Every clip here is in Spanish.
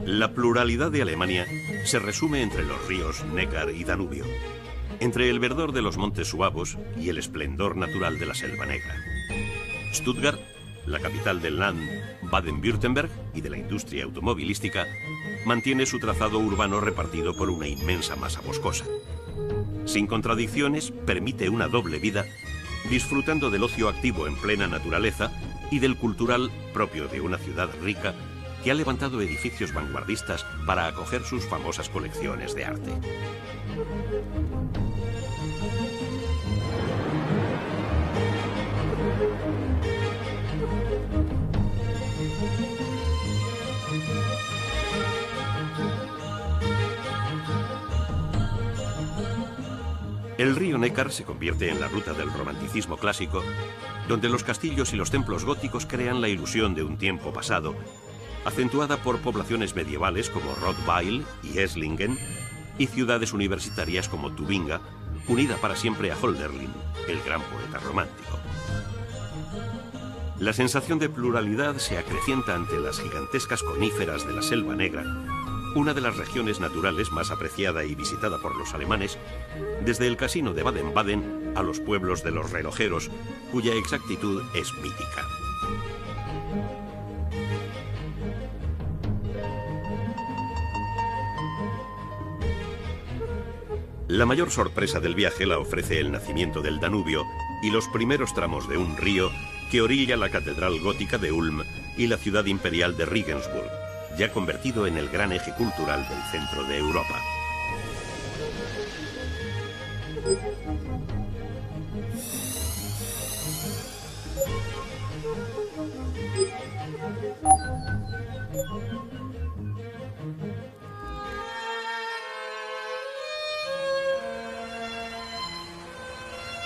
La pluralidad de Alemania se resume entre los ríos Neckar y Danubio, entre el verdor de los montes suavos y el esplendor natural de la Selva Negra. Stuttgart, la capital del Land Baden-Württemberg y de la industria automovilística, mantiene su trazado urbano repartido por una inmensa masa boscosa. Sin contradicciones, permite una doble vida, disfrutando del ocio activo en plena naturaleza y del cultural propio de una ciudad rica que ha levantado edificios vanguardistas para acoger sus famosas colecciones de arte. El río Neckar se convierte en la ruta del romanticismo clásico, donde los castillos y los templos góticos crean la ilusión de un tiempo pasado, acentuada por poblaciones medievales como Rottweil y Esslingen, y ciudades universitarias como Tubinga, unida para siempre a Hölderlin, el gran poeta romántico. La sensación de pluralidad se acrecienta ante las gigantescas coníferas de la Selva Negra, una de las regiones naturales más apreciada y visitada por los alemanes, desde el casino de Baden-Baden a los pueblos de los relojeros, cuya exactitud es mítica. La mayor sorpresa del viaje la ofrece el nacimiento del Danubio y los primeros tramos de un río que orilla la catedral gótica de Ulm y la ciudad imperial de Regensburg, ya convertido en el gran eje cultural del centro de Europa.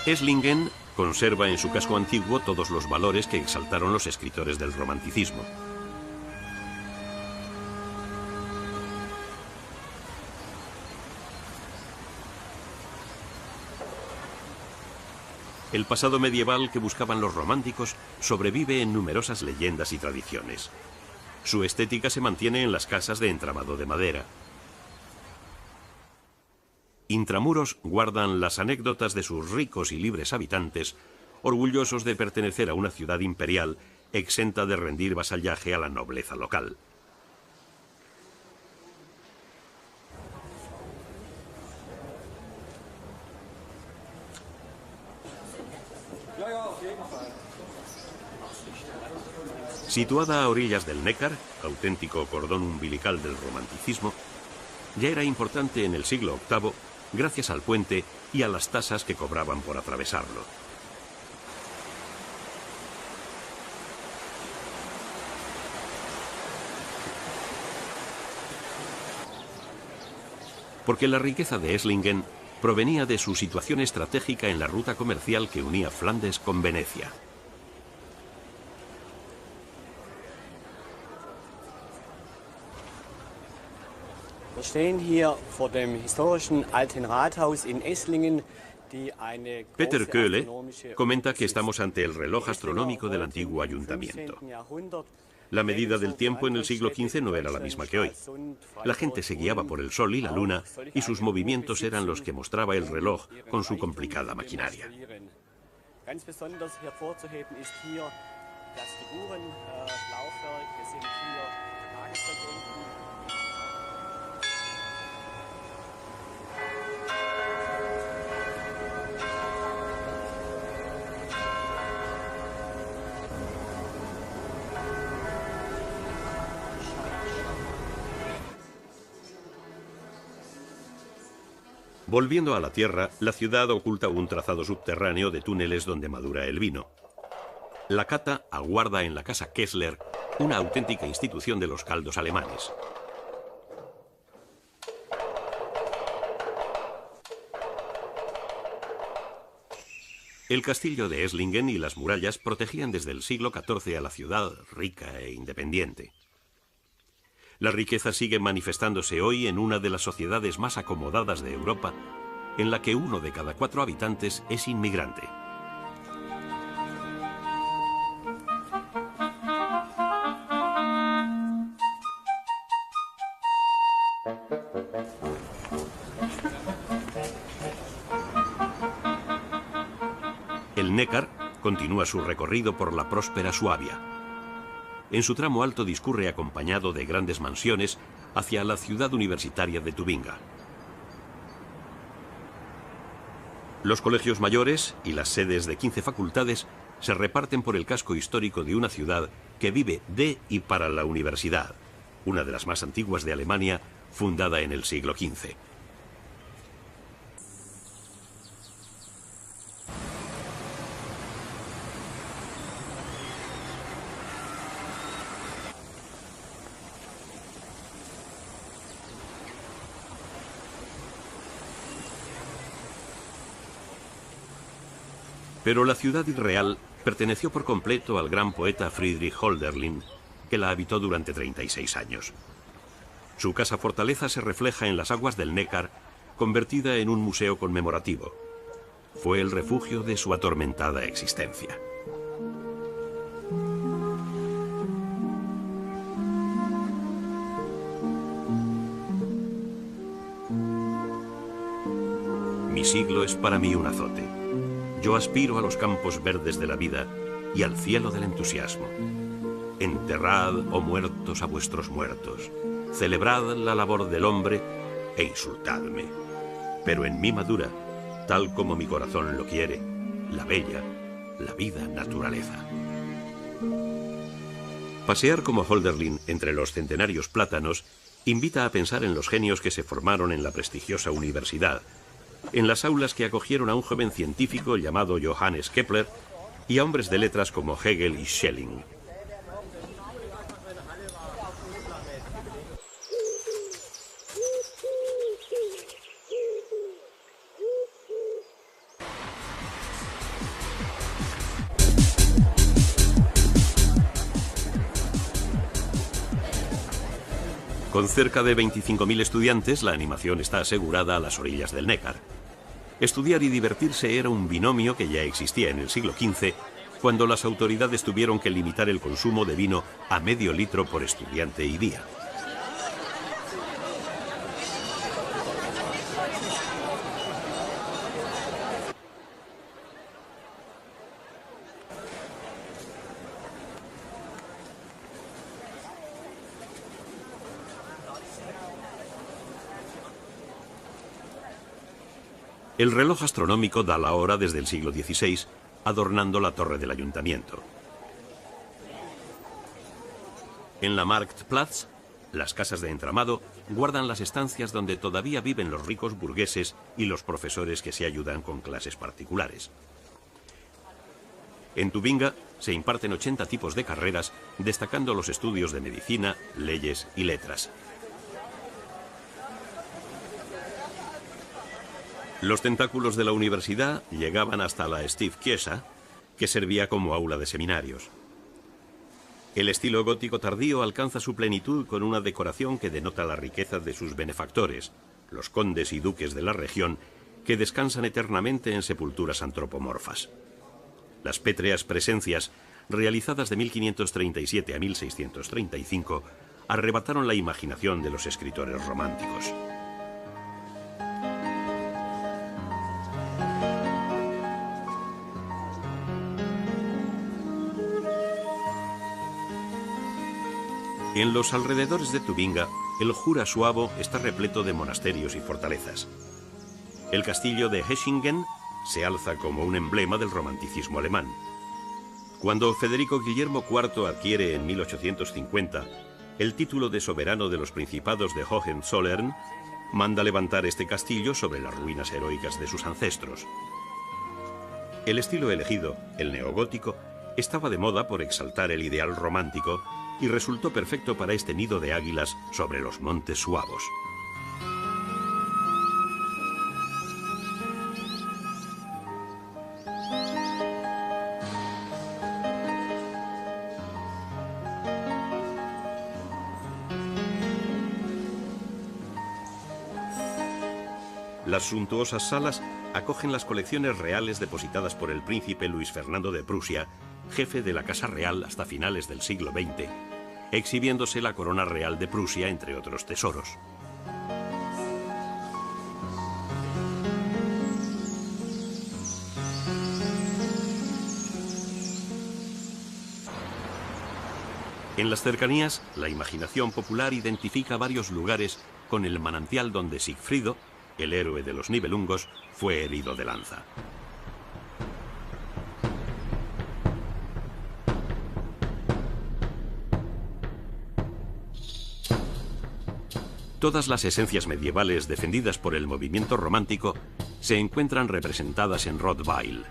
Esslingen conserva en su casco antiguo todos los valores que exaltaron los escritores del romanticismo. El pasado medieval que buscaban los románticos sobrevive en numerosas leyendas y tradiciones. Su estética se mantiene en las casas de entramado de madera. Intramuros guardan las anécdotas de sus ricos y libres habitantes, orgullosos de pertenecer a una ciudad imperial exenta de rendir vasallaje a la nobleza local. Situada a orillas del Neckar, auténtico cordón umbilical del romanticismo, ya era importante en el siglo VIII gracias al puente y a las tasas que cobraban por atravesarlo. Porque la riqueza de Esslingen provenía de su situación estratégica en la ruta comercial que unía Flandes con Venecia. Peter Köhle comenta que estamos ante el reloj astronómico del antiguo ayuntamiento. La medida del tiempo en el siglo XV no era la misma que hoy. La gente se guiaba por el sol y la luna y sus movimientos eran los que mostraba el reloj con su complicada maquinaria. Volviendo a la tierra, la ciudad oculta un trazado subterráneo de túneles donde madura el vino. La cata aguarda en la casa Kessler, una auténtica institución de los caldos alemanes. El castillo de Esslingen y las murallas protegían desde el siglo XIV a la ciudad rica e independiente. La riqueza sigue manifestándose hoy en una de las sociedades más acomodadas de Europa, en la que 1 de cada 4 habitantes es inmigrante. El Neckar continúa su recorrido por la próspera Suabia. En su tramo alto discurre acompañado de grandes mansiones hacia la ciudad universitaria de Tubinga. Los colegios mayores y las sedes de 15 facultades se reparten por el casco histórico de una ciudad que vive de y para la universidad, una de las más antiguas de Alemania, fundada en el siglo XV. Pero la ciudad irreal perteneció por completo al gran poeta Friedrich Hölderlin, que la habitó durante 36 años. Su casa fortaleza se refleja en las aguas del Neckar, convertida en un museo conmemorativo. Fue el refugio de su atormentada existencia. Mi siglo es para mí un azote. Yo aspiro a los campos verdes de la vida y al cielo del entusiasmo. Enterrad, oh muertos, a vuestros muertos. Celebrad la labor del hombre e insultadme. Pero en mí madura, tal como mi corazón lo quiere, la bella, la vida naturaleza. Pasear como Hölderlin entre los centenarios plátanos invita a pensar en los genios que se formaron en la prestigiosa universidad, en las aulas que acogieron a un joven científico llamado Johannes Kepler y a hombres de letras como Hegel y Schelling. Con cerca de 25.000 estudiantes, la animación está asegurada a las orillas del Neckar. Estudiar y divertirse era un binomio que ya existía en el siglo XV, cuando las autoridades tuvieron que limitar el consumo de vino a medio litro por estudiante y día. El reloj astronómico da la hora desde el siglo XVI, adornando la torre del ayuntamiento. En la Marktplatz, las casas de entramado guardan las estancias donde todavía viven los ricos burgueses y los profesores que se ayudan con clases particulares. En Tubinga se imparten 80 tipos de carreras, destacando los estudios de medicina, leyes y letras. Los tentáculos de la universidad llegaban hasta la Stiftskirche, que servía como aula de seminarios. El estilo gótico tardío alcanza su plenitud con una decoración que denota la riqueza de sus benefactores, los condes y duques de la región, que descansan eternamente en sepulturas antropomorfas. Las pétreas presencias, realizadas de 1537 a 1635, arrebataron la imaginación de los escritores románticos. En los alrededores de Tubinga, el Jura suabo está repleto de monasterios y fortalezas. El castillo de Hechingen se alza como un emblema del romanticismo alemán. Cuando Federico Guillermo IV adquiere en 1850 el título de soberano de los principados de Hohenzollern, manda levantar este castillo sobre las ruinas heroicas de sus ancestros. El estilo elegido, el neogótico, estaba de moda por exaltar el ideal romántico y resultó perfecto para este nido de águilas sobre los montes suavos. Las suntuosas salas acogen las colecciones reales depositadas por el príncipe Luis Fernando de Prusia, jefe de la Casa Real hasta finales del siglo XX, exhibiéndose la corona real de Prusia, entre otros tesoros. En las cercanías, la imaginación popular identifica varios lugares con el manantial donde Sigfrido, el héroe de los Nibelungos, fue herido de lanza. Todas las esencias medievales defendidas por el movimiento romántico se encuentran representadas en Rottweil.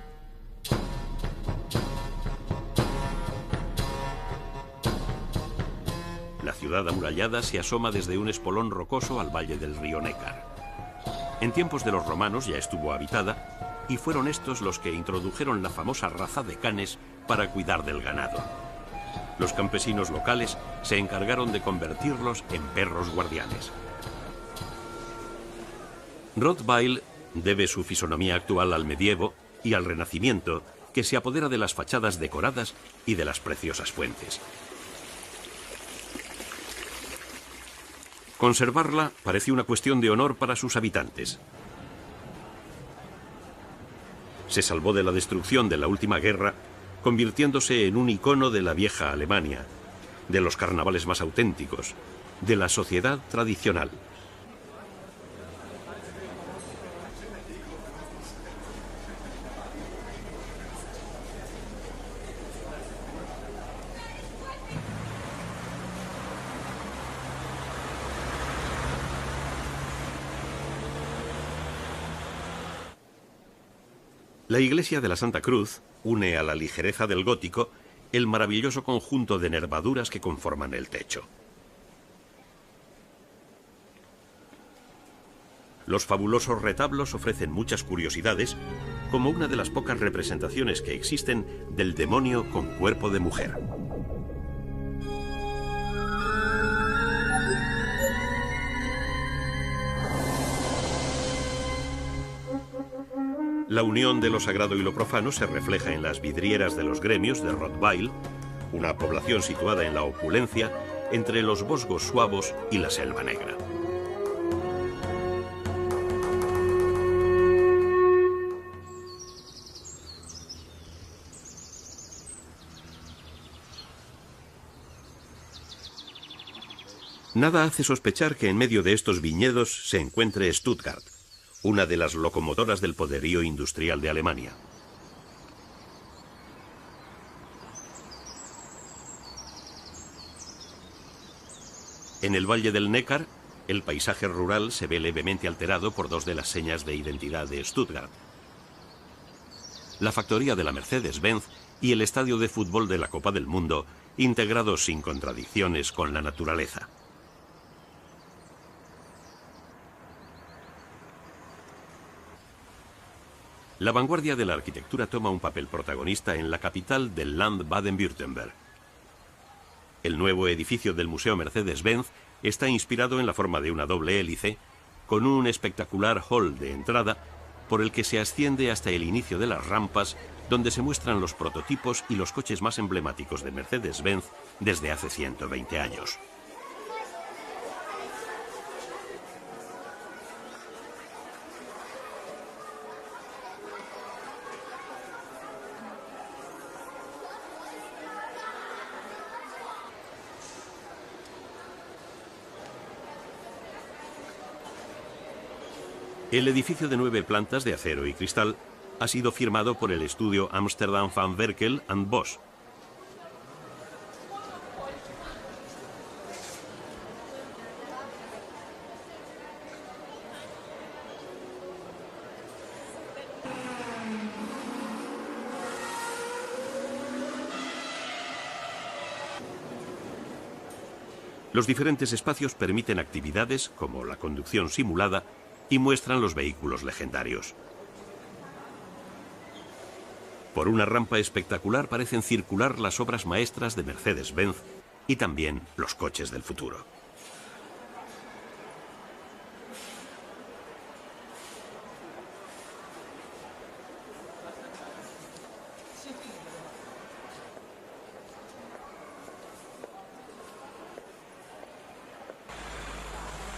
La ciudad amurallada se asoma desde un espolón rocoso al valle del río Neckar. En tiempos de los romanos ya estuvo habitada y fueron estos los que introdujeron la famosa raza de canes para cuidar del ganado. Los campesinos locales se encargaron de convertirlos en perros guardianes. Rottweil debe su fisonomía actual al medievo y al Renacimiento, que se apodera de las fachadas decoradas y de las preciosas fuentes. Conservarla parece una cuestión de honor para sus habitantes. Se salvó de la destrucción de la última guerra, convirtiéndose en un icono de la vieja Alemania, de los carnavales más auténticos, de la sociedad tradicional. La iglesia de la Santa Cruz une a la ligereza del gótico el maravilloso conjunto de nervaduras que conforman el techo. Los fabulosos retablos ofrecen muchas curiosidades, como una de las pocas representaciones que existen del demonio con cuerpo de mujer. La unión de lo sagrado y lo profano se refleja en las vidrieras de los gremios de Rottweil, una población situada en la opulencia entre los Vosgos suavos y la Selva Negra. Nada hace sospechar que en medio de estos viñedos se encuentre Stuttgart, una de las locomotoras del poderío industrial de Alemania. En el valle del Neckar, el paisaje rural se ve levemente alterado por dos de las señas de identidad de Stuttgart: la factoría de la Mercedes-Benz y el estadio de fútbol de la Copa del Mundo, integrados sin contradicciones con la naturaleza. La vanguardia de la arquitectura toma un papel protagonista en la capital del Land Baden-Württemberg. El nuevo edificio del Museo Mercedes-Benz está inspirado en la forma de una doble hélice, con un espectacular hall de entrada por el que se asciende hasta el inicio de las rampas, donde se muestran los prototipos y los coches más emblemáticos de Mercedes-Benz desde hace 120 años. El edificio de 9 plantas de acero y cristal ha sido firmado por el estudio Amsterdam Van Berkel and Bosch. Los diferentes espacios permiten actividades como la conducción simulada y muestran los vehículos legendarios. Por una rampa espectacular parecen circular las obras maestras de Mercedes-Benz y también los coches del futuro.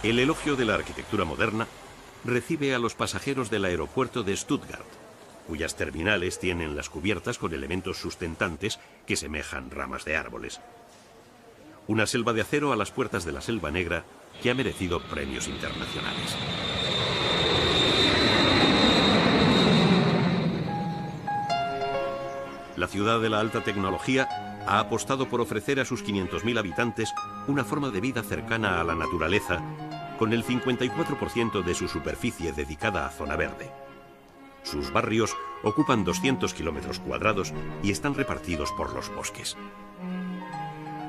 El elogio de la arquitectura moderna recibe a los pasajeros del aeropuerto de Stuttgart, cuyas terminales tienen las cubiertas con elementos sustentantes que semejan ramas de árboles. Una selva de acero a las puertas de la Selva Negra que ha merecido premios internacionales. La ciudad de la alta tecnología ha apostado por ofrecer a sus 500.000 habitantes una forma de vida cercana a la naturaleza, con el 54% de su superficie dedicada a zona verde. Sus barrios ocupan 200 kilómetros cuadrados y están repartidos por los bosques.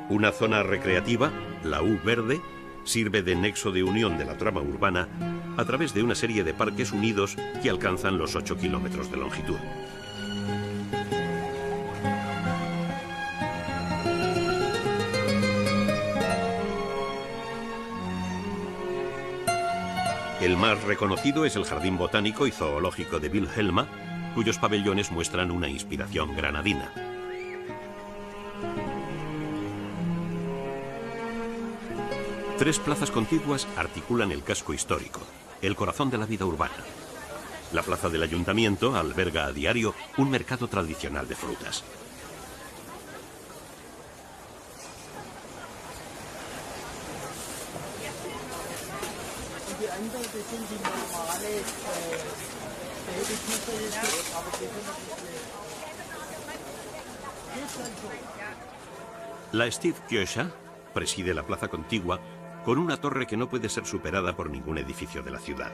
Una zona recreativa, la U Verde, sirve de nexo de unión de la trama urbana a través de una serie de parques unidos que alcanzan los 8 kilómetros de longitud. El más reconocido es el Jardín Botánico y Zoológico de Wilhelma, cuyos pabellones muestran una inspiración granadina. Tres plazas contiguas articulan el casco histórico, el corazón de la vida urbana. La plaza del Ayuntamiento alberga a diario un mercado tradicional de frutas. La Stiftskirche preside la plaza contigua con una torre que no puede ser superada por ningún edificio de la ciudad.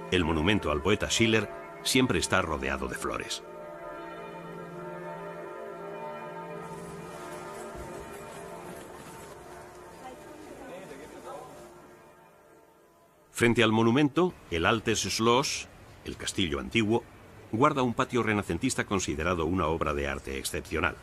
El monumento al poeta Schiller siempre está rodeado de flores. Frente al monumento, el Altes Schloss, el castillo antiguo, guarda un patio renacentista considerado una obra de arte excepcional.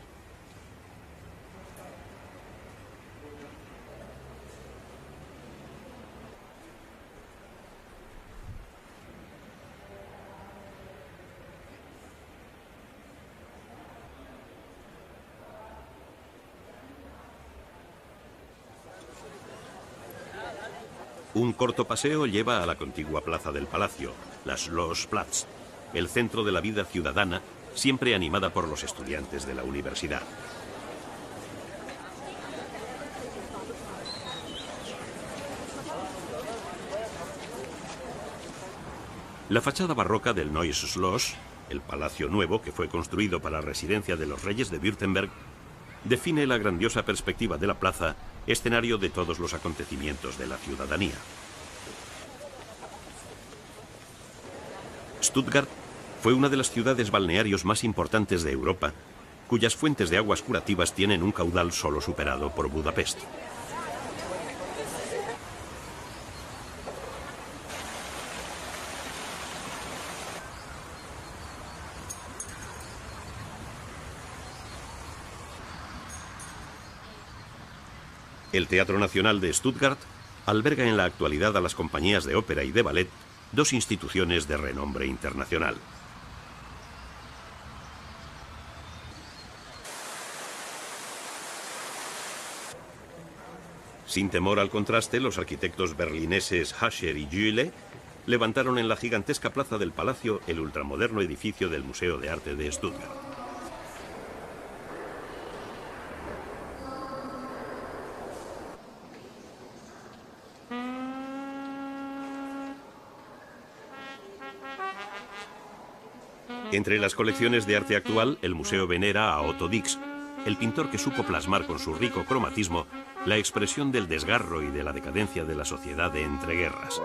Un corto paseo lleva a la contigua plaza del Palacio, la Schlossplatz, el centro de la vida ciudadana, siempre animada por los estudiantes de la universidad. La fachada barroca del Neues Schloss, el Palacio Nuevo que fue construido para residencia de los reyes de Württemberg, define la grandiosa perspectiva de la plaza, escenario de todos los acontecimientos de la ciudadanía. Stuttgart fue una de las ciudades balnearios más importantes de Europa, cuyas fuentes de aguas curativas tienen un caudal solo superado por Budapest. El Teatro Nacional de Stuttgart alberga en la actualidad a las compañías de ópera y de ballet, dos instituciones de renombre internacional. Sin temor al contraste, los arquitectos berlineses Hascher y Jühle levantaron en la gigantesca plaza del Palacio el ultramoderno edificio del Museo de Arte de Stuttgart. Entre las colecciones de arte actual, el museo venera a Otto Dix, el pintor que supo plasmar con su rico cromatismo la expresión del desgarro y de la decadencia de la sociedad de entreguerras.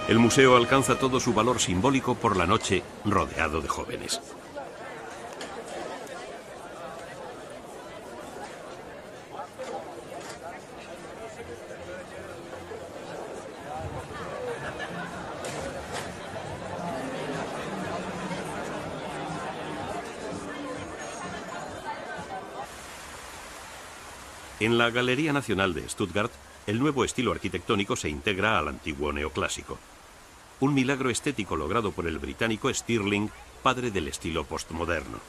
El museo alcanza todo su valor simbólico por la noche, rodeado de jóvenes. En la Galería Nacional de Stuttgart, el nuevo estilo arquitectónico se integra al antiguo neoclásico. Un milagro estético logrado por el británico Stirling, padre del estilo postmoderno.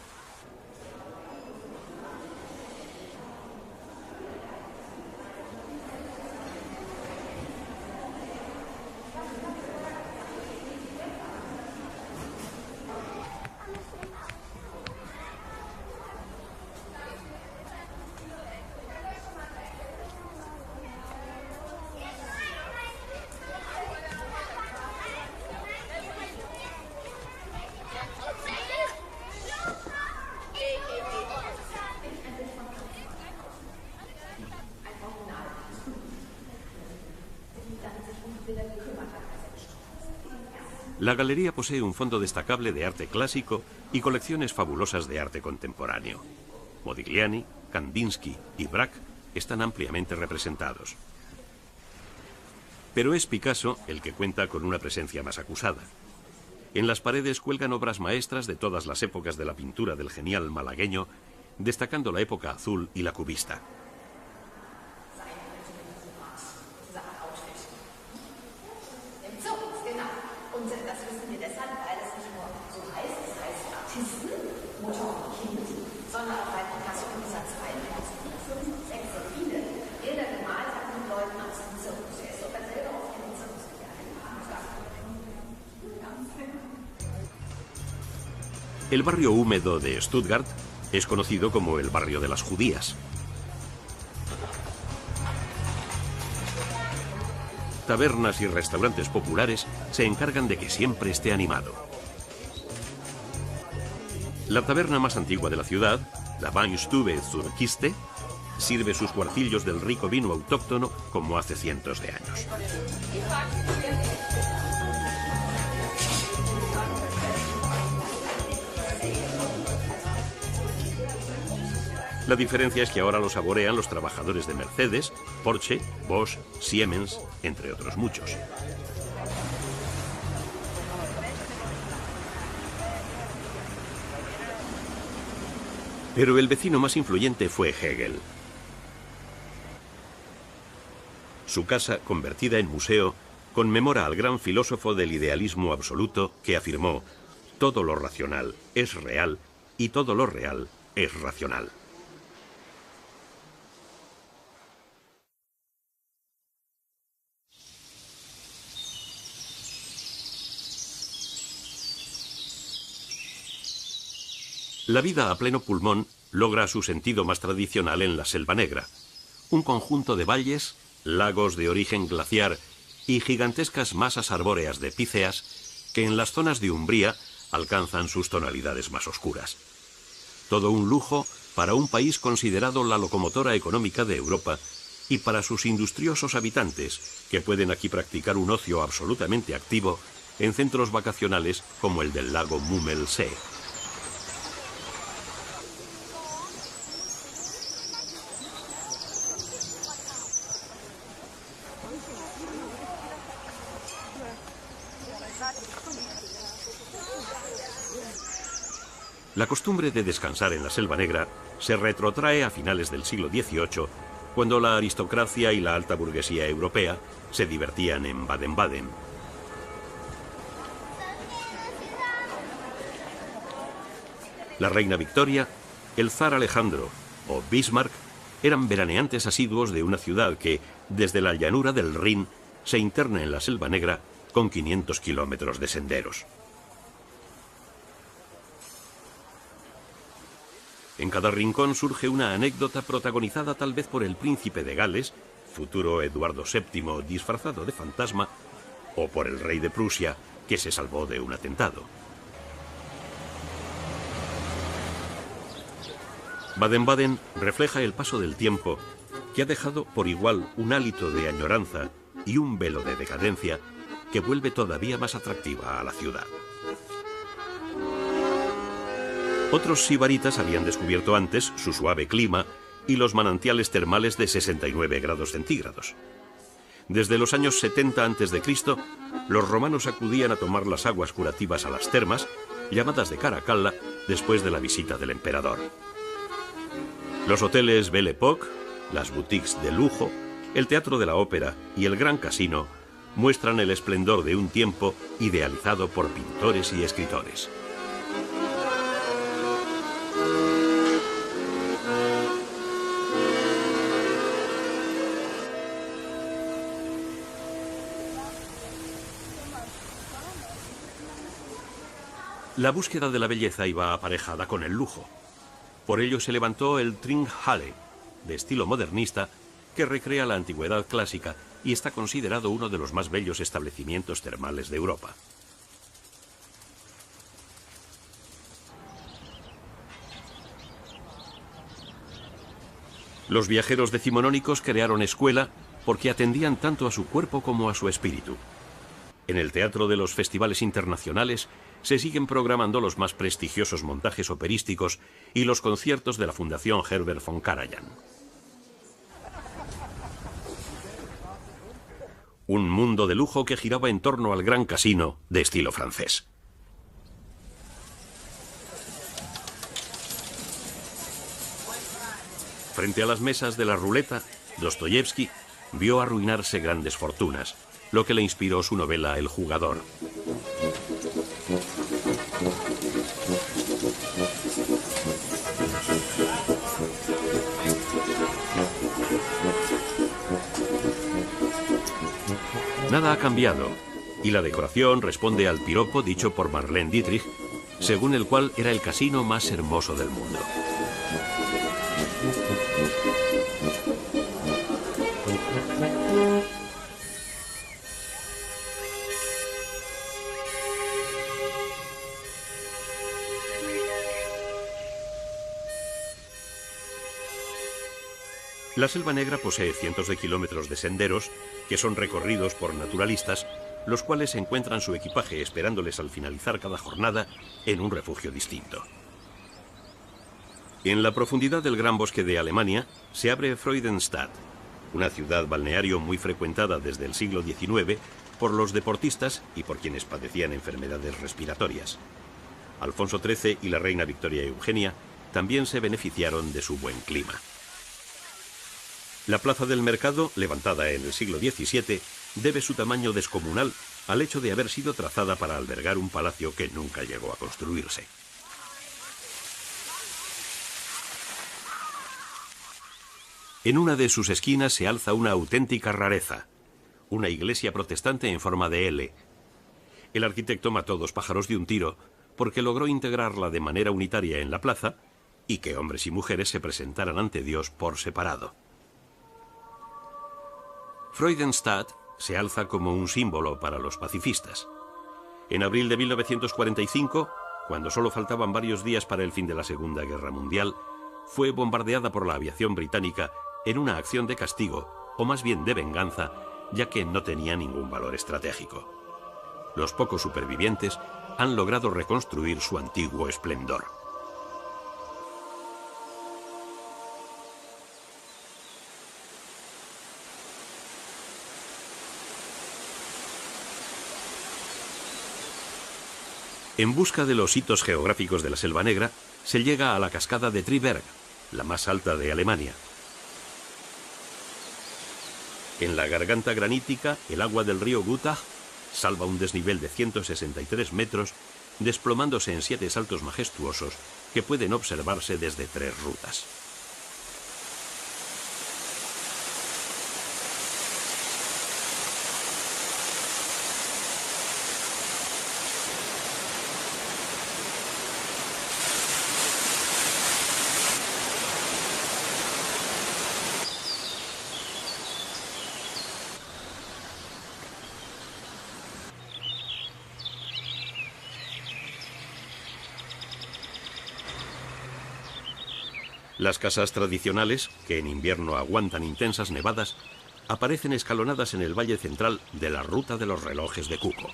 La galería posee un fondo destacable de arte clásico y colecciones fabulosas de arte contemporáneo. Modigliani, Kandinsky y Braque están ampliamente representados. Pero es Picasso el que cuenta con una presencia más acusada. En las paredes cuelgan obras maestras de todas las épocas de la pintura del genial malagueño, destacando la época azul y la cubista. El barrio húmedo de Stuttgart es conocido como el barrio de las judías. Tabernas y restaurantes populares se encargan de que siempre esté animado. La taberna más antigua de la ciudad, la Weinstube zur Kiste, sirve sus cuartillos del rico vino autóctono como hace cientos de años. La diferencia es que ahora lo saborean los trabajadores de Mercedes, Porsche, Bosch, Siemens, entre otros muchos. Pero el vecino más influyente fue Hegel. Su casa, convertida en museo, conmemora al gran filósofo del idealismo absoluto que afirmó: todo lo racional es real y todo lo real es racional. La vida a pleno pulmón logra su sentido más tradicional en la Selva Negra, un conjunto de valles, lagos de origen glaciar y gigantescas masas arbóreas de píceas que en las zonas de umbría alcanzan sus tonalidades más oscuras. Todo un lujo para un país considerado la locomotora económica de Europa y para sus industriosos habitantes, que pueden aquí practicar un ocio absolutamente activo en centros vacacionales como el del lago Mummelsee. La costumbre de descansar en la Selva Negra se retrotrae a finales del siglo XVIII, cuando la aristocracia y la alta burguesía europea se divertían en Baden-Baden. La reina Victoria, el zar Alejandro o Bismarck eran veraneantes asiduos de una ciudad que, desde la llanura del Rin, se interna en la Selva Negra con 500 kilómetros de senderos. En cada rincón surge una anécdota protagonizada tal vez por el príncipe de Gales, futuro Eduardo VII disfrazado de fantasma, o por el rey de Prusia, que se salvó de un atentado. Baden-Baden refleja el paso del tiempo, que ha dejado por igual un hálito de añoranza y un velo de decadencia que vuelve todavía más atractiva a la ciudad. Otros sibaritas habían descubierto antes su suave clima y los manantiales termales de 69 grados centígrados. Desde los años 70 a.C., los romanos acudían a tomar las aguas curativas a las termas, llamadas de Caracalla, después de la visita del emperador. Los hoteles Belle Époque, las boutiques de lujo, el Teatro de la Ópera y el Gran Casino muestran el esplendor de un tiempo idealizado por pintores y escritores. La búsqueda de la belleza iba aparejada con el lujo. Por ello se levantó el Trinkhalle, de estilo modernista, que recrea la antigüedad clásica y está considerado uno de los más bellos establecimientos termales de Europa. Los viajeros decimonónicos crearon escuela porque atendían tanto a su cuerpo como a su espíritu. En el Teatro de los Festivales Internacionales se siguen programando los más prestigiosos montajes operísticos y los conciertos de la Fundación Herbert von Karajan. Un mundo de lujo que giraba en torno al Gran Casino de estilo francés. Frente a las mesas de la ruleta, Dostoyevsky vio arruinarse grandes fortunas, lo que le inspiró su novela El jugador. Nada ha cambiado, y la decoración responde al piropo dicho por Marlene Dietrich, según el cual era el casino más hermoso del mundo. La Selva Negra posee cientos de kilómetros de senderos que son recorridos por naturalistas, los cuales encuentran su equipaje esperándoles al finalizar cada jornada en un refugio distinto. En la profundidad del Gran Bosque de Alemania se abre Freudenstadt, una ciudad balneario muy frecuentada desde el siglo XIX por los deportistas y por quienes padecían enfermedades respiratorias. Alfonso XIII y la reina Victoria Eugenia también se beneficiaron de su buen clima. La plaza del mercado, levantada en el siglo XVII, debe su tamaño descomunal al hecho de haber sido trazada para albergar un palacio que nunca llegó a construirse. En una de sus esquinas se alza una auténtica rareza, una iglesia protestante en forma de L. El arquitecto mató dos pájaros de un tiro porque logró integrarla de manera unitaria en la plaza y que hombres y mujeres se presentaran ante Dios por separado. Freudenstadt se alza como un símbolo para los pacifistas. En abril de 1945, cuando solo faltaban varios días para el fin de la Segunda Guerra Mundial, fue bombardeada por la aviación británica en una acción de castigo, o más bien de venganza, ya que no tenía ningún valor estratégico. Los pocos supervivientes han logrado reconstruir su antiguo esplendor. En busca de los hitos geográficos de la Selva Negra, se llega a la cascada de Triberg, la más alta de Alemania. En la garganta granítica, el agua del río Gutach salva un desnivel de 163 metros, desplomándose en 7 saltos majestuosos que pueden observarse desde 3 rutas. Las casas tradicionales, que en invierno aguantan intensas nevadas, aparecen escalonadas en el valle central de la ruta de los relojes de Cuco.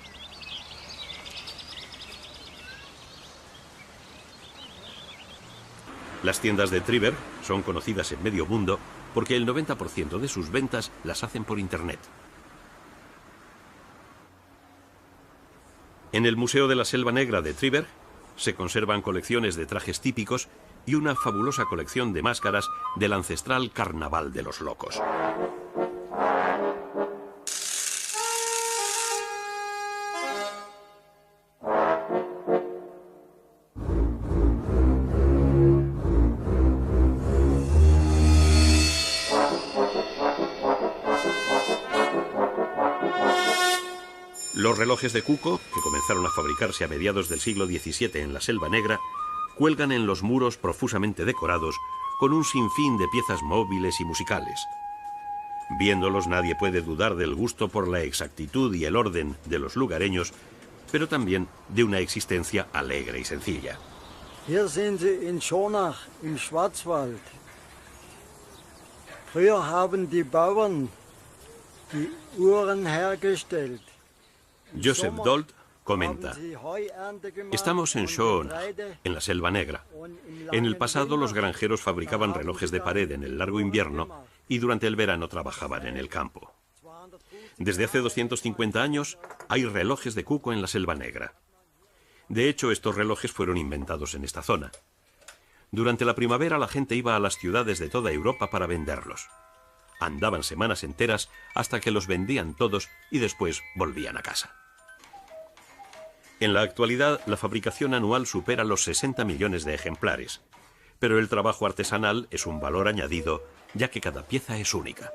Las tiendas de Triberg son conocidas en medio mundo porque el 90% de sus ventas las hacen por Internet. En el Museo de la Selva Negra de Triberg Se conservan colecciones de trajes típicos y una fabulosa colección de máscaras del ancestral Carnaval de los Locos. Los relojes de cuco, que comenzaron a fabricarse a mediados del siglo XVII en la Selva Negra, cuelgan en los muros profusamente decorados con un sinfín de piezas móviles y musicales. Viéndolos nadie puede dudar del gusto por la exactitud y el orden de los lugareños, pero también de una existencia alegre y sencilla. Hier sind Sie in Schonach, im Schwarzwald. Früher haben die Bauern die Uhren hergestellt. Joseph Dold comenta: estamos en Schonach, en la Selva Negra. En el pasado los granjeros fabricaban relojes de pared en el largo invierno y durante el verano trabajaban en el campo. Desde hace 250 años hay relojes de cuco en la Selva Negra. De hecho, estos relojes fueron inventados en esta zona. Durante la primavera la gente iba a las ciudades de toda Europa para venderlos. Andaban semanas enteras hasta que los vendían todos y después volvían a casa. En la actualidad, la fabricación anual supera los 60 millones de ejemplares, pero el trabajo artesanal es un valor añadido, ya que cada pieza es única.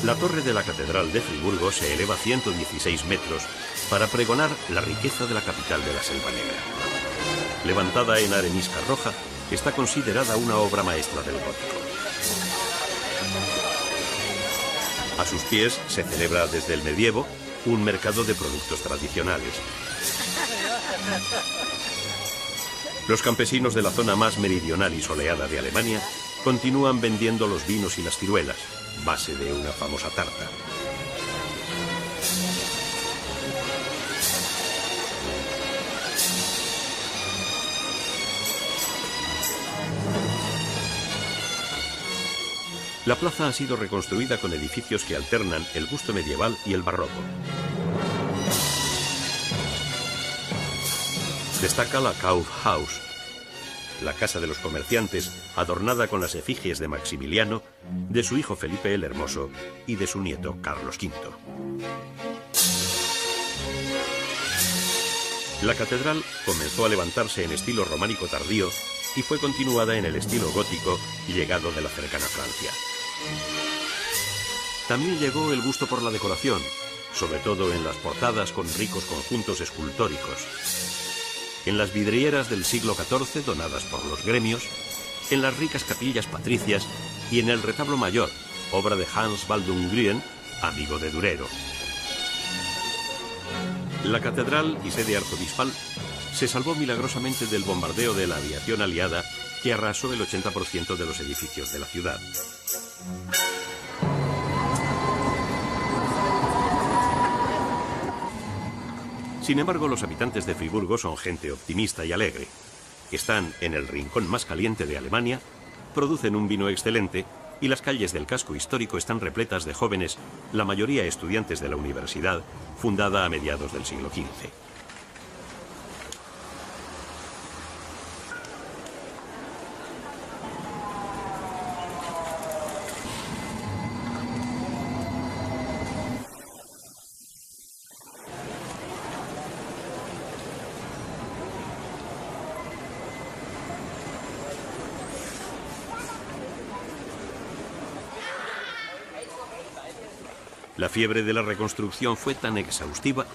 La torre de la Catedral de Friburgo se eleva 116 metros para pregonar la riqueza de la capital de la Selva Negra. Levantada en arenisca roja, está considerada una obra maestra del gótico. A sus pies se celebra desde el medievo un mercado de productos tradicionales. Los campesinos de la zona más meridional y soleada de Alemania continúan vendiendo los vinos y las ciruelas, base de una famosa tarta. La plaza ha sido reconstruida con edificios que alternan el gusto medieval y el barroco. Destaca la Kaufhaus, la casa de los comerciantes, adornada con las efigies de Maximiliano, de su hijo Felipe el Hermoso y de su nieto Carlos V. La catedral comenzó a levantarse en estilo románico tardío y fue continuada en el estilo gótico llegado de la cercana Francia. También llegó el gusto por la decoración, sobre todo en las portadas con ricos conjuntos escultóricos. En las vidrieras del siglo XIV donadas por los gremios, en las ricas capillas patricias y en el retablo mayor, obra de Hans Baldung Gruen, amigo de Durero. La catedral y sede arzobispal se salvó milagrosamente del bombardeo de la aviación aliada que arrasó el 80% de los edificios de la ciudad. Sin embargo, los habitantes de Friburgo son gente optimista y alegre. Están en el rincón más caliente de Alemania, producen un vino excelente y las calles del casco histórico están repletas de jóvenes, la mayoría estudiantes de la universidad, fundada a mediados del siglo XV. La fiebre de la reconstrucción fue tan exhaustiva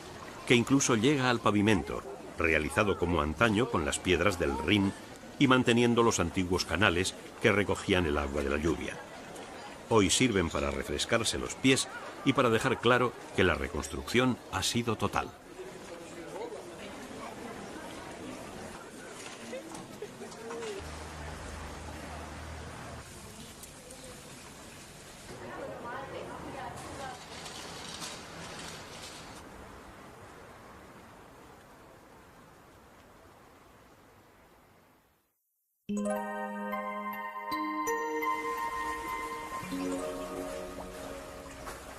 que incluso llega al pavimento, realizado como antaño con las piedras del Rin y manteniendo los antiguos canales que recogían el agua de la lluvia. Hoy sirven para refrescarse los pies y para dejar claro que la reconstrucción ha sido total.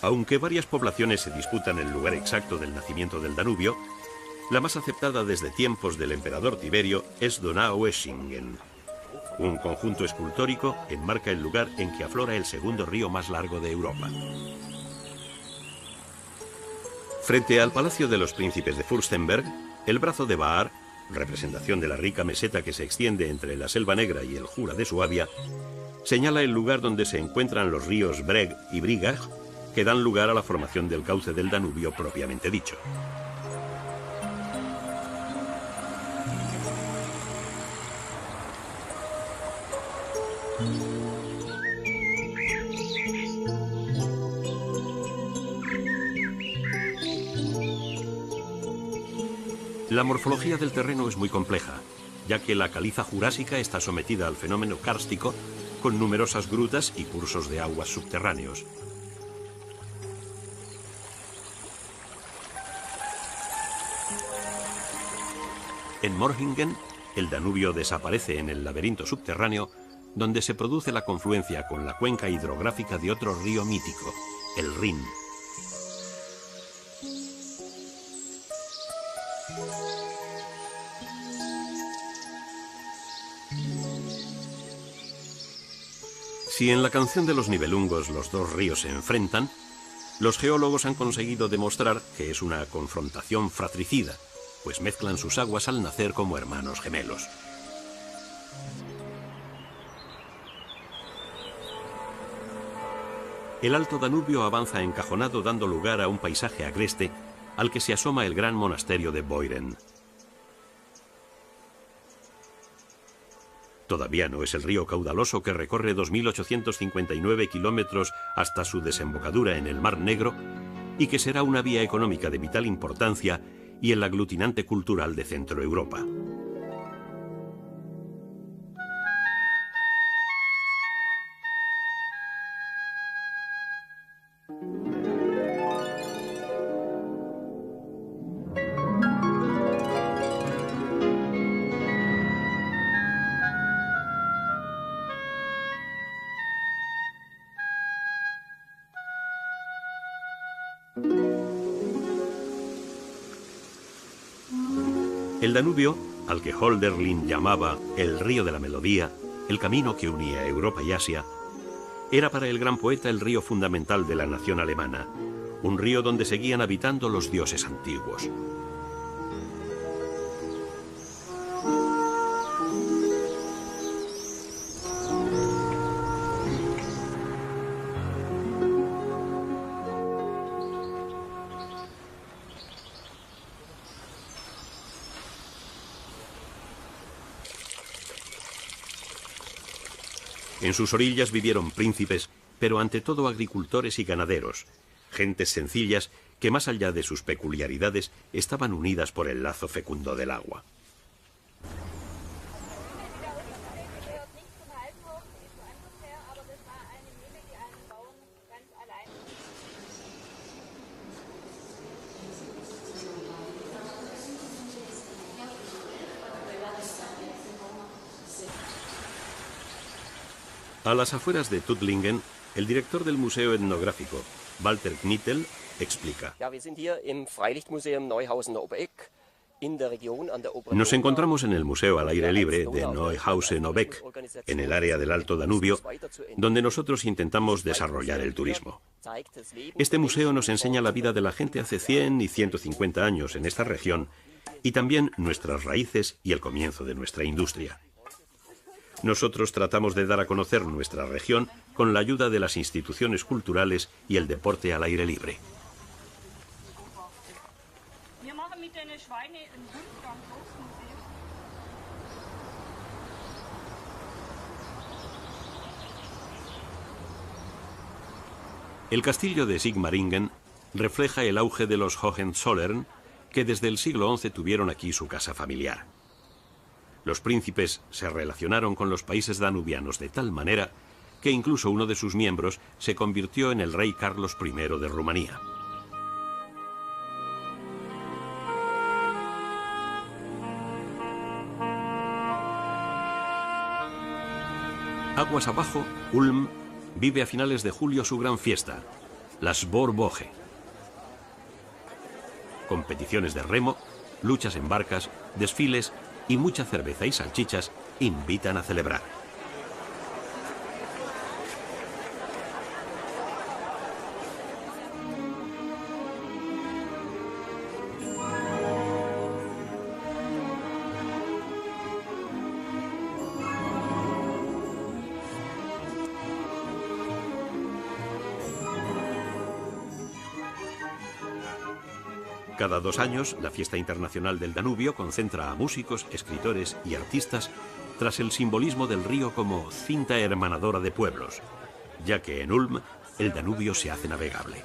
Aunque varias poblaciones se disputan el lugar exacto del nacimiento del Danubio, la más aceptada desde tiempos del emperador Tiberio es Donaueschingen. Un conjunto escultórico enmarca el lugar en que aflora el segundo río más largo de Europa. Frente al Palacio de los Príncipes de Fürstenberg, el brazo de Baar, representación de la rica meseta que se extiende entre la Selva Negra y el Jura de Suabia, señala el lugar donde se encuentran los ríos Breg y Brigach, que dan lugar a la formación del cauce del Danubio propiamente dicho. La morfología del terreno es muy compleja, ya que la caliza jurásica está sometida al fenómeno kárstico con numerosas grutas y cursos de aguas subterráneos. En Morhingen, el Danubio desaparece en el laberinto subterráneo, donde se produce la confluencia con la cuenca hidrográfica de otro río mítico, el Rin. Si en la canción de los Nibelungos los dos ríos se enfrentan, los geólogos han conseguido demostrar que es una confrontación fratricida, pues mezclan sus aguas al nacer como hermanos gemelos. El Alto Danubio avanza encajonado dando lugar a un paisaje agreste al que se asoma el gran monasterio de Beuren. Todavía no es el río caudaloso que recorre 2.859 kilómetros hasta su desembocadura en el Mar Negro y que será una vía económica de vital importancia y el aglutinante cultural de Centro Europa. El Danubio, al que Hölderlin llamaba el río de la melodía, el camino que unía Europa y Asia, era para el gran poeta el río fundamental de la nación alemana, un río donde seguían habitando los dioses antiguos. En sus orillas vivieron príncipes, pero ante todo agricultores y ganaderos, gentes sencillas que más allá de sus peculiaridades estaban unidas por el lazo fecundo del agua. A las afueras de Tuttlingen, el director del Museo Etnográfico, Walter Knittel, explica. Nos encontramos en el Museo al aire libre de Neuhausen-Obeck, en el área del Alto Danubio, donde nosotros intentamos desarrollar el turismo. Este museo nos enseña la vida de la gente hace 100 y 150 años en esta región, y también nuestras raíces y el comienzo de nuestra industria. Nosotros tratamos de dar a conocer nuestra región con la ayuda de las instituciones culturales y el deporte al aire libre. El castillo de Sigmaringen refleja el auge de los Hohenzollern, que desde el siglo XI tuvieron aquí su casa familiar. Los príncipes se relacionaron con los países danubianos de tal manera que incluso uno de sus miembros se convirtió en el rey Carlos I de Rumanía. Aguas abajo, Ulm vive a finales de julio su gran fiesta, las Borböge. Competiciones de remo, luchas en barcas, desfiles y mucha cerveza y salchichas invitan a celebrar. Cada 2 años, la Fiesta Internacional del Danubio concentra a músicos, escritores y artistas tras el simbolismo del río como cinta hermanadora de pueblos, ya que en Ulm el Danubio se hace navegable.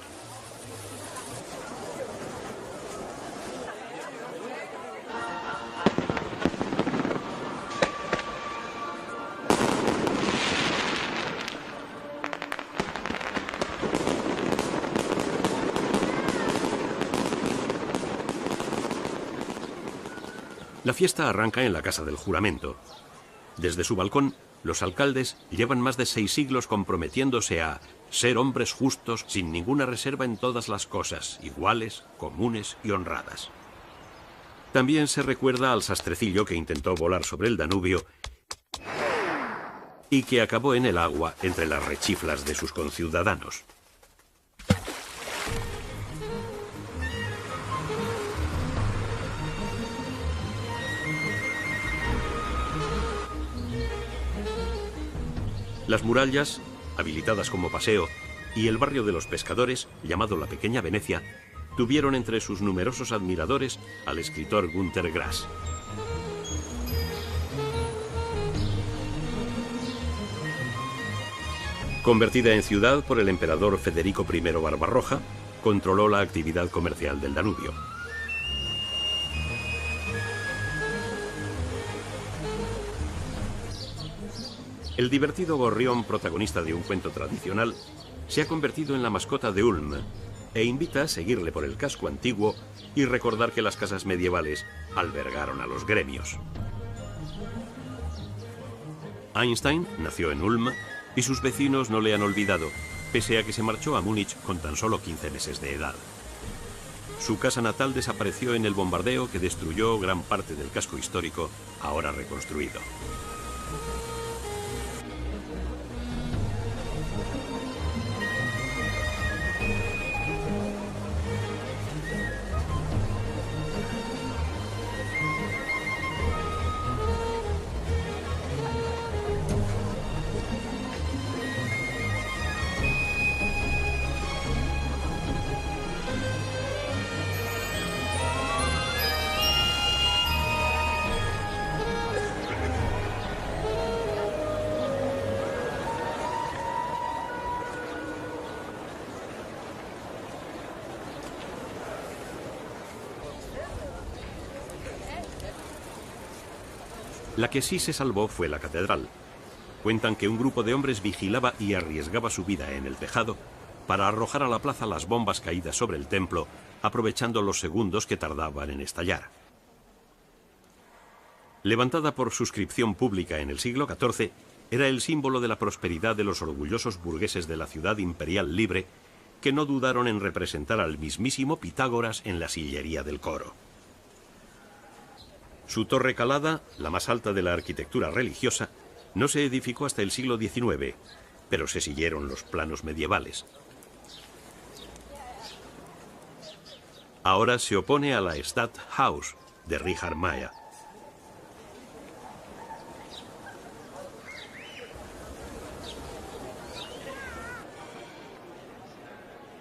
La fiesta arranca en la Casa del Juramento. Desde su balcón, los alcaldes llevan más de 6 siglos comprometiéndose a ser hombres justos sin ninguna reserva en todas las cosas, iguales, comunes y honradas. También se recuerda al sastrecillo que intentó volar sobre el Danubio y que acabó en el agua entre las rechiflas de sus conciudadanos. Las murallas, habilitadas como paseo, y el barrio de los pescadores, llamado la Pequeña Venecia, tuvieron entre sus numerosos admiradores al escritor Günter Grass. Convertida en ciudad por el emperador Federico I Barbarroja, controló la actividad comercial del Danubio. El divertido gorrión, protagonista de un cuento tradicional, se ha convertido en la mascota de Ulm e invita a seguirle por el casco antiguo y recordar que las casas medievales albergaron a los gremios. Einstein nació en Ulm y sus vecinos no le han olvidado, pese a que se marchó a Múnich con tan solo 15 meses de edad. Su casa natal desapareció en el bombardeo que destruyó gran parte del casco histórico, ahora reconstruido. La que sí se salvó fue la catedral. Cuentan que un grupo de hombres vigilaba y arriesgaba su vida en el tejado para arrojar a la plaza las bombas caídas sobre el templo, aprovechando los segundos que tardaban en estallar. Levantada por suscripción pública en el siglo XIV, era el símbolo de la prosperidad de los orgullosos burgueses de la ciudad imperial libre, que no dudaron en representar al mismísimo Pitágoras en la sillería del coro. Su torre calada, la más alta de la arquitectura religiosa, no se edificó hasta el siglo XIX, pero se siguieron los planos medievales. Ahora se opone a la Stadthaus de Richard Meier.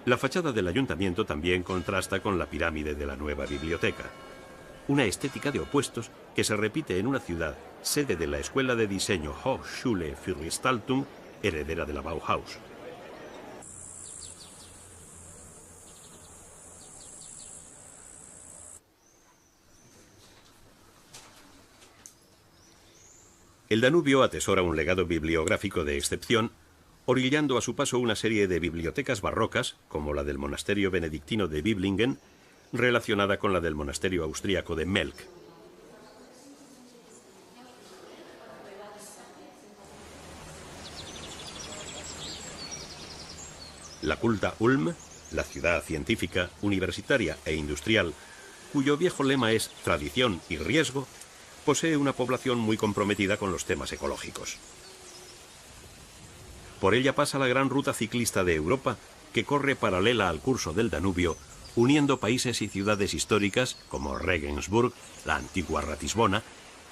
La fachada del ayuntamiento también contrasta con la pirámide de la nueva biblioteca. Una estética de opuestos que se repite en una ciudad, sede de la escuela de diseño Hochschule für Gestaltung, heredera de la Bauhaus. El Danubio atesora un legado bibliográfico de excepción, orillando a su paso una serie de bibliotecas barrocas, como la del monasterio benedictino de Biblingen, relacionada con la del monasterio austríaco de Melk. La culta Ulm, la ciudad científica, universitaria e industrial, cuyo viejo lema es tradición y riesgo, posee una población muy comprometida con los temas ecológicos. Por ella pasa la gran ruta ciclista de Europa, que corre paralela al curso del Danubio, uniendo países y ciudades históricas como Regensburg, la antigua Ratisbona,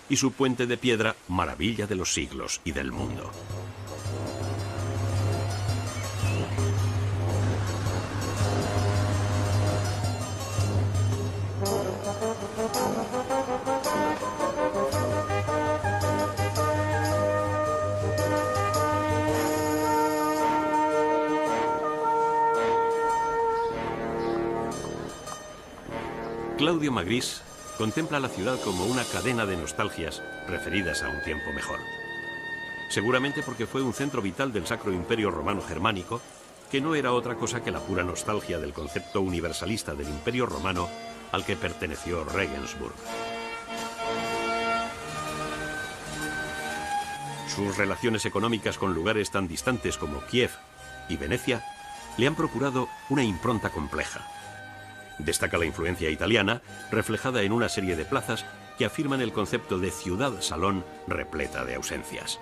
y su puente de piedra, maravilla de los siglos y del mundo. Claudio Magris contempla la ciudad como una cadena de nostalgias referidas a un tiempo mejor. Seguramente porque fue un centro vital del Sacro Imperio Romano Germánico, que no era otra cosa que la pura nostalgia del concepto universalista del Imperio Romano al que perteneció Regensburg. Sus relaciones económicas con lugares tan distantes como Kiev y Venecia le han procurado una impronta compleja. Destaca la influencia italiana, reflejada en una serie de plazas que afirman el concepto de ciudad-salón repleta de ausencias.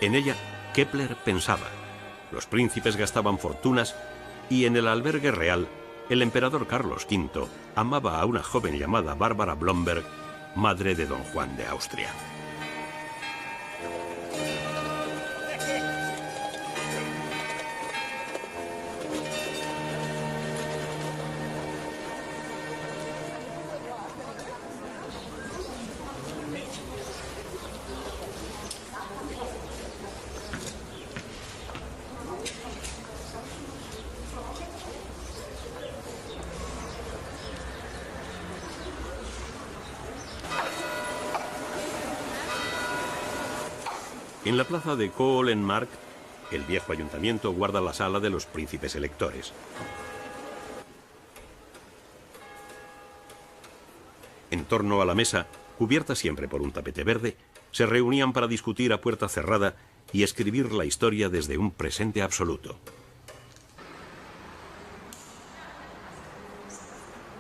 En ella, Kepler pensaba, los príncipes gastaban fortunas y en el albergue real, el emperador Carlos V amaba a una joven llamada Bárbara Blomberg, madre de don Juan de Austria. En la plaza de Kohlenmark, el viejo ayuntamiento guarda la sala de los príncipes electores. En torno a la mesa, cubierta siempre por un tapete verde, se reunían para discutir a puerta cerrada y escribir la historia desde un presente absoluto.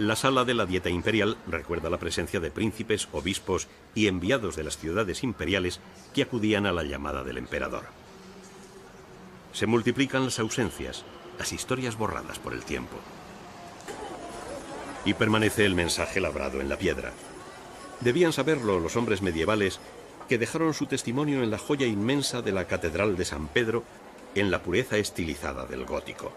La sala de la dieta imperial recuerda la presencia de príncipes, obispos y enviados de las ciudades imperiales que acudían a la llamada del emperador. Se multiplican las ausencias, las historias borradas por el tiempo. Y permanece el mensaje labrado en la piedra. Debían saberlo los hombres medievales que dejaron su testimonio en la joya inmensa de la Catedral de San Pedro, en la pureza estilizada del gótico.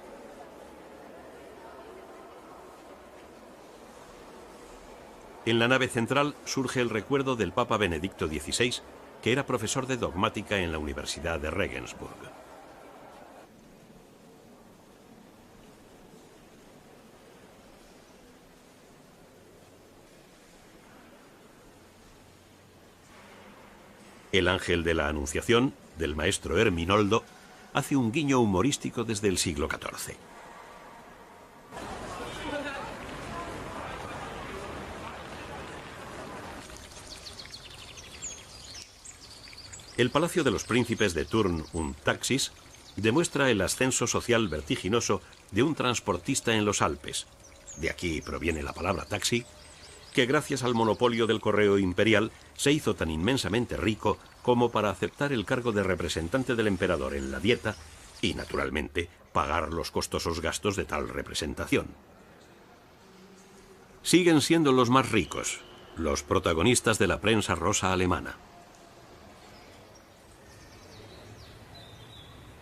En la nave central surge el recuerdo del Papa Benedicto XVI, que era profesor de dogmática en la Universidad de Regensburg. El ángel de la Anunciación, del maestro Erminoldo, hace un guiño humorístico desde el siglo XIV. El Palacio de los Príncipes de Thurn und Taxis demuestra el ascenso social vertiginoso de un transportista en los Alpes. De aquí proviene la palabra taxi, que gracias al monopolio del correo imperial se hizo tan inmensamente rico como para aceptar el cargo de representante del emperador en la dieta y, naturalmente, pagar los costosos gastos de tal representación. Siguen siendo los más ricos, los protagonistas de la prensa rosa alemana.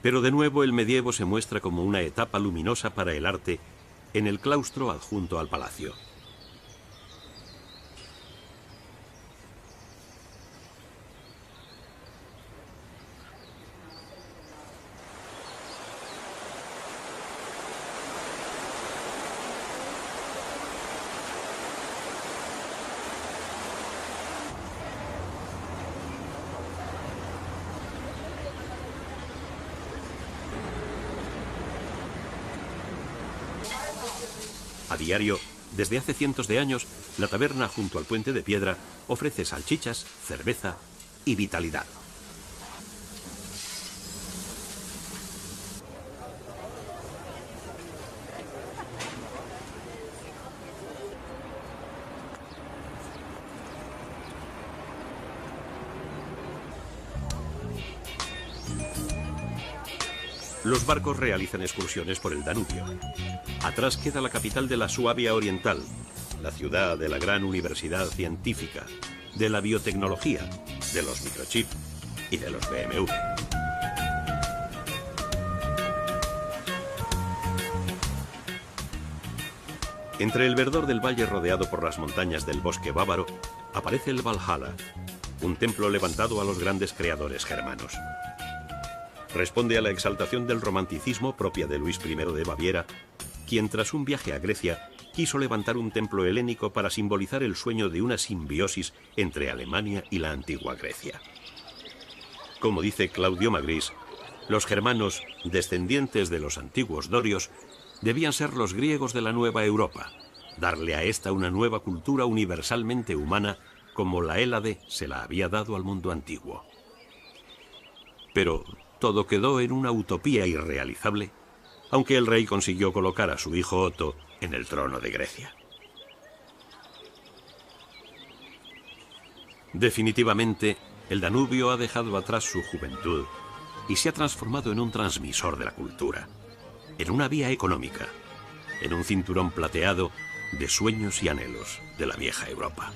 Pero de nuevo el medievo se muestra como una etapa luminosa para el arte en el claustro adjunto al palacio. A diario, Desde hace cientos de años, la taberna junto al puente de piedra ofrece salchichas, cerveza y vitalidad. Los barcos realizan excursiones por el Danubio. Atrás queda la capital de la Suabia Oriental, la ciudad de la gran universidad científica, de la biotecnología, de los microchips y de los BMW. Entre el verdor del valle rodeado por las montañas del bosque bávaro, aparece el Valhalla, un templo levantado a los grandes creadores germanos. Responde a la exaltación del romanticismo propia de Luis I de Baviera, quien tras un viaje a Grecia quiso levantar un templo helénico para simbolizar el sueño de una simbiosis entre Alemania y la antigua Grecia. Como dice Claudio Magris, los germanos, descendientes de los antiguos dorios, debían ser los griegos de la nueva Europa, darle a esta una nueva cultura universalmente humana como la Hélade se la había dado al mundo antiguo. Pero todo quedó en una utopía irrealizable, aunque el rey consiguió colocar a su hijo Otto en el trono de Grecia. Definitivamente, el Danubio ha dejado atrás su juventud y se ha transformado en un transmisor de la cultura, en una vía económica, en un cinturón plateado de sueños y anhelos de la vieja Europa.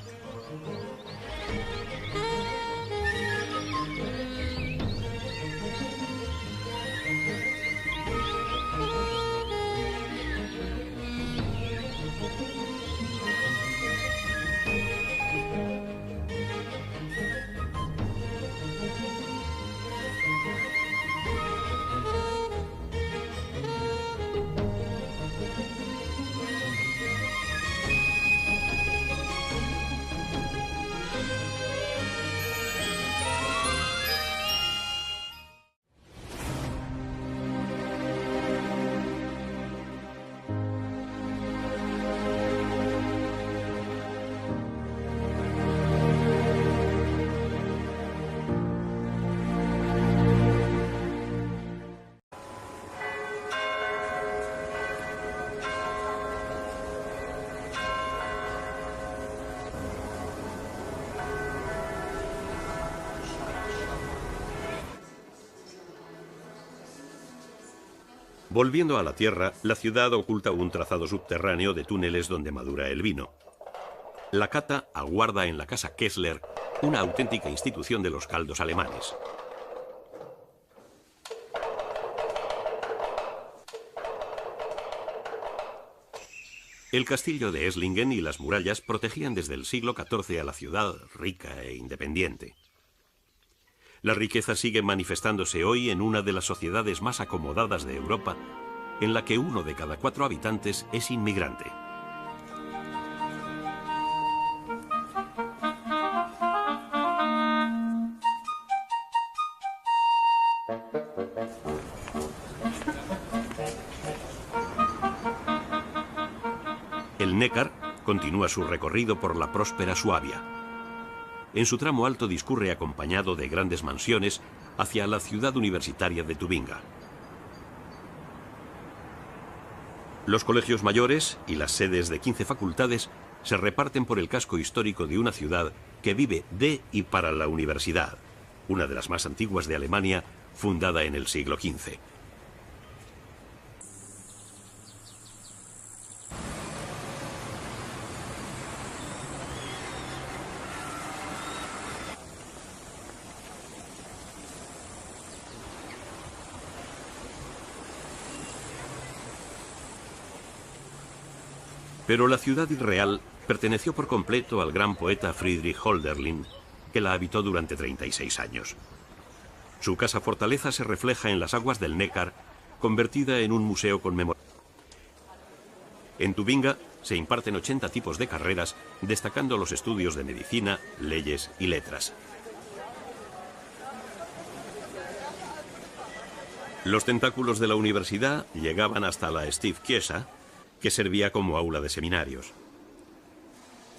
Volviendo a la tierra, la ciudad oculta un trazado subterráneo de túneles donde madura el vino. La cata aguarda en la casa Kessler, una auténtica institución de los caldos alemanes. El castillo de Esslingen y las murallas protegían desde el siglo XIV a la ciudad rica e independiente. La riqueza sigue manifestándose hoy en una de las sociedades más acomodadas de Europa, en la que 1 de cada 4 habitantes es inmigrante. El Neckar continúa su recorrido por la próspera Suabia. En su tramo alto discurre acompañado de grandes mansiones hacia la ciudad universitaria de Tubinga. Los colegios mayores y las sedes de 15 facultades se reparten por el casco histórico de una ciudad que vive de y para la universidad, una de las más antiguas de Alemania, fundada en el siglo XV. Pero la ciudad irreal perteneció por completo al gran poeta Friedrich Hölderlin, que la habitó durante 36 años. Su casa fortaleza se refleja en las aguas del Neckar, convertida en un museo conmemorativo. En Tubinga se imparten 80 tipos de carreras, destacando los estudios de medicina, leyes y letras. Los tentáculos de la universidad llegaban hasta la Stiftskirche, que servía como aula de seminarios.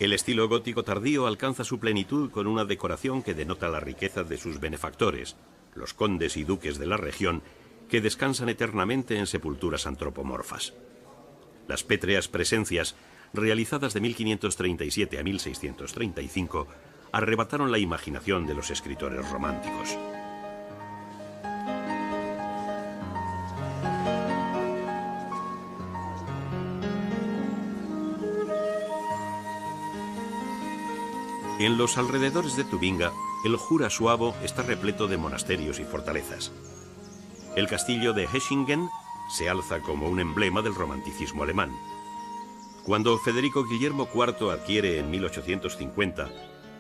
El estilo gótico tardío alcanza su plenitud con una decoración que denota la riqueza de sus benefactores, los condes y duques de la región, que descansan eternamente en sepulturas antropomorfas. Las pétreas presencias, realizadas de 1537 a 1635, arrebataron la imaginación de los escritores románticos. En los alrededores de Tubinga, el Jura suavo está repleto de monasterios y fortalezas. El castillo de Hechingen se alza como un emblema del romanticismo alemán. Cuando Federico Guillermo IV adquiere en 1850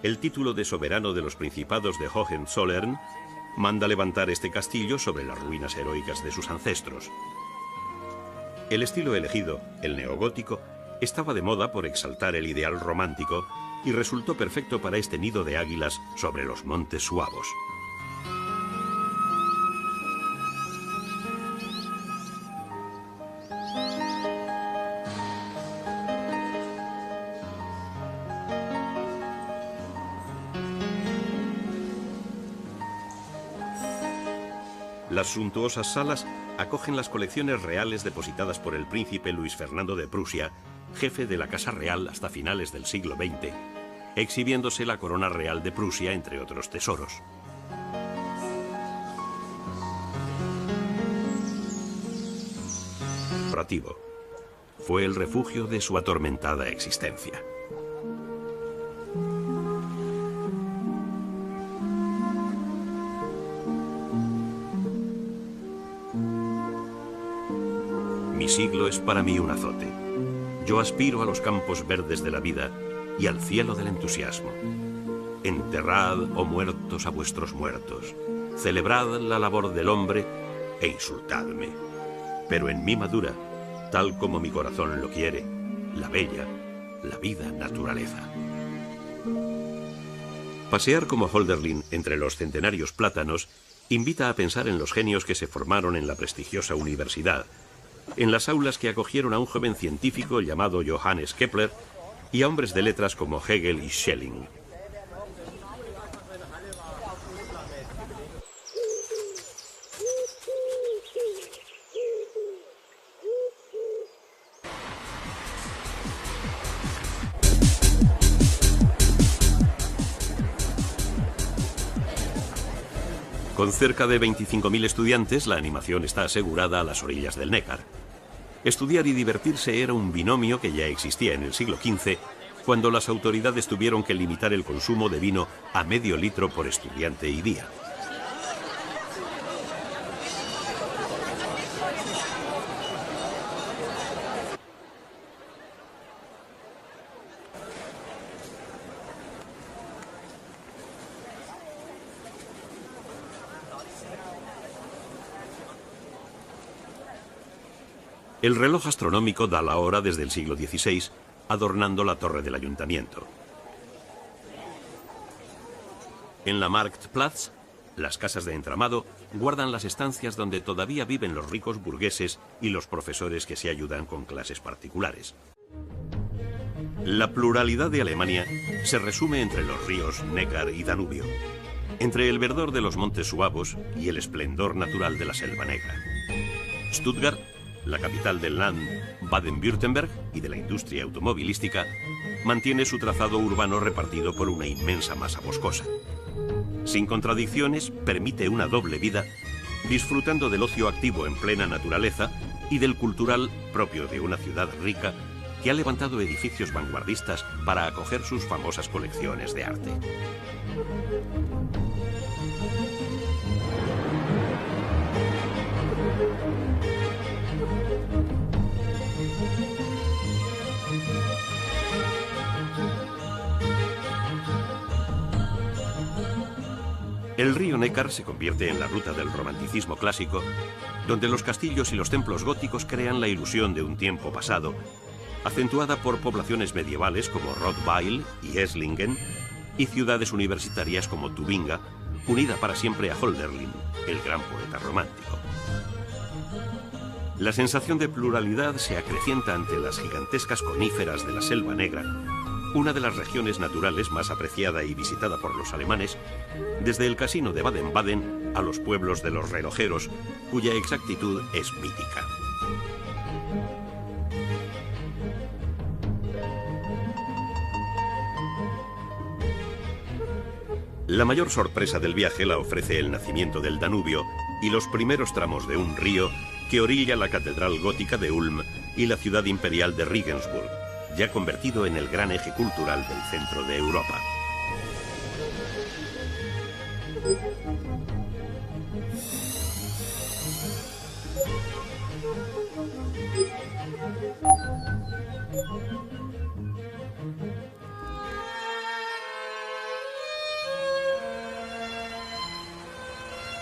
el título de soberano de los principados de Hohenzollern, manda levantar este castillo sobre las ruinas heroicas de sus ancestros. El estilo elegido, el neogótico, estaba de moda por exaltar el ideal romántico y resultó perfecto para este nido de águilas sobre los montes suavos. Las suntuosas salas acogen las colecciones reales depositadas por el príncipe Luis Fernando de Prusia, jefe de la Casa Real hasta finales del siglo XX, exhibiéndose la corona real de Prusia, entre otros tesoros. Fue el refugio de su atormentada existencia. Mi siglo es para mí un azote. Yo aspiro a los campos verdes de la vida y al cielo del entusiasmo. Enterrad, oh muertos, a vuestros muertos. Celebrad la labor del hombre e insultadme. Pero en mí madura, tal como mi corazón lo quiere, la bella, la vida naturaleza. Pasear como Hölderlin entre los centenarios plátanos invita a pensar en los genios que se formaron en la prestigiosa universidad, en las aulas que acogieron a un joven científico llamado Johannes Kepler y a hombres de letras como Hegel y Schelling. Con cerca de 25.000 estudiantes, la animación está asegurada a las orillas del Neckar. Estudiar y divertirse era un binomio que ya existía en el siglo XV, cuando las autoridades tuvieron que limitar el consumo de vino a medio litro por estudiante y día. El reloj astronómico da la hora desde el siglo XVI, adornando la torre del ayuntamiento. En la Marktplatz, las casas de entramado guardan las estancias donde todavía viven los ricos burgueses y los profesores que se ayudan con clases particulares. La pluralidad de Alemania se resume entre los ríos Neckar y Danubio, entre el verdor de los montes suavos y el esplendor natural de la Selva Negra. Stuttgart, la capital del Land Baden-Württemberg y de la industria automovilística, mantiene su trazado urbano repartido por una inmensa masa boscosa. Sin contradicciones, permite una doble vida, disfrutando del ocio activo en plena naturaleza y del cultural propio de una ciudad rica que ha levantado edificios vanguardistas para acoger sus famosas colecciones de arte. El río Neckar se convierte en la ruta del romanticismo clásico, donde los castillos y los templos góticos crean la ilusión de un tiempo pasado, acentuada por poblaciones medievales como Rottweil y Esslingen, y ciudades universitarias como Tubinga, unida para siempre a Hölderlin, el gran poeta romántico. La sensación de pluralidad se acrecienta ante las gigantescas coníferas de la Selva Negra, una de las regiones naturales más apreciada y visitada por los alemanes, desde el casino de Baden-Baden a los pueblos de los relojeros, cuya exactitud es mítica. La mayor sorpresa del viaje la ofrece el nacimiento del Danubio y los primeros tramos de un río que orilla la catedral gótica de Ulm y la ciudad imperial de Regensburg, ya convertido en el gran eje cultural del centro de Europa.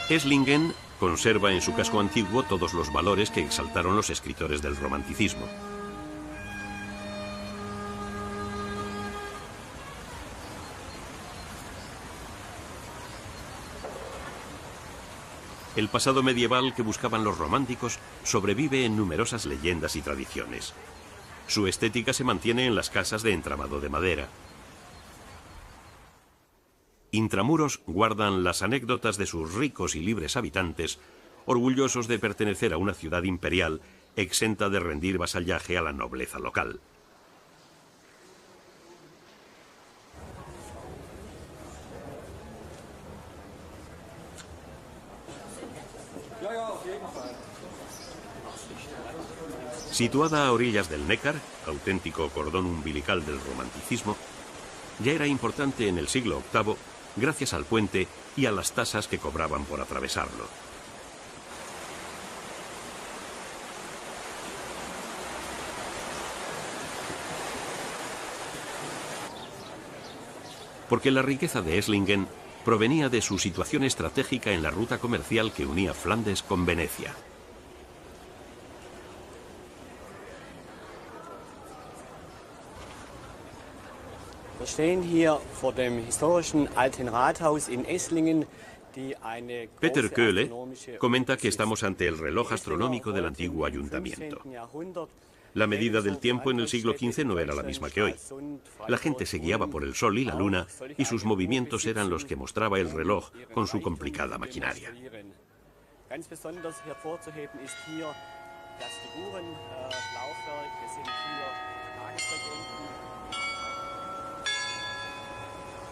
Esslingen conserva en su casco antiguo todos los valores que exaltaron los escritores del romanticismo. El pasado medieval que buscaban los románticos sobrevive en numerosas leyendas y tradiciones. Su estética se mantiene en las casas de entramado de madera. Intramuros guardan las anécdotas de sus ricos y libres habitantes, orgullosos de pertenecer a una ciudad imperial exenta de rendir vasallaje a la nobleza local. Situada a orillas del Neckar, auténtico cordón umbilical del romanticismo, ya era importante en el siglo VIII gracias al puente y a las tasas que cobraban por atravesarlo. Porque la riqueza de Esslingen provenía de su situación estratégica en la ruta comercial que unía Flandes con Venecia. Wir stehen hier vor dem historischen alten Rathaus in Esslingen. Peter Köhle comenta que estamos ante el reloj astronómico del antiguo ayuntamiento. La medida del tiempo en el siglo XV no era la misma que hoy. La gente se guiaba por el sol y la luna y sus movimientos eran los que mostraba el reloj con su complicada maquinaria.